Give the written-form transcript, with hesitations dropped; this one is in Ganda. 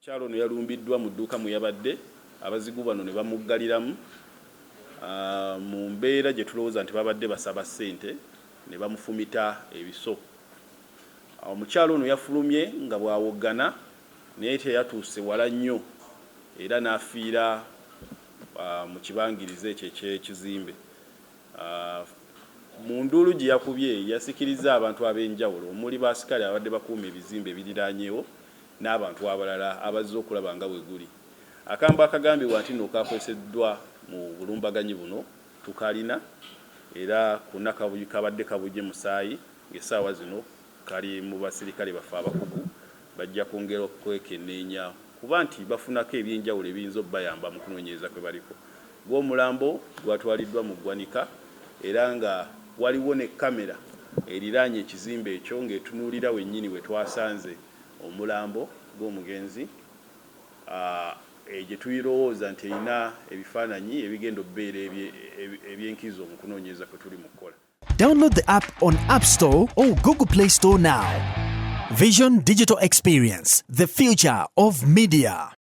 Kyalo no yalumbiddwa mu dduuka mwe yabadde abazigu bano ne bamuggaliramu mu mbeera gye tulowooza nti babadde basaba ssente ne bamufumita ebiso. Omukyalo ono yafulumye nga bw'awoggana naye teyatuuse wala nnyo era n'afiira mu kibangirizi ekyo eky'ekizimbe. Mu nduulu gye yakubye yasikiriza abantu ab'enjawulo omuli baasikale abadde bakuuma ebizimbe ebiriraanyeewo n'abantu abalala abazze okulaba nga bwe guli. Akambo akagambibwa nti nno kakweseddwa mu bulumbaganyi buno tukalina era konna kabadde kabujje musaayi ng'essaawa zino kali mu basirikale baffe abakugu bajja kwongera okwekenneenya kuba nti bafunako ebyenjawulo ebiyinza obbayamba mu kunoonyereza kwe baliko. Gw'omulambo gwatwaliddwa mu ggwanika era nga waliwo ne kamera eriraanye ekizimbe ekyo ng'etunuulira wennyini we twasanze omulambo gw'omugenzi gye tuyirowooza nti erina ebifaananyi ebigenda obbeera ebyenkizo mu kunoonyereza kwe tuli mu kukola. Download the app on App Store or Google Play Store now. Vision Digital Experience, the future of media.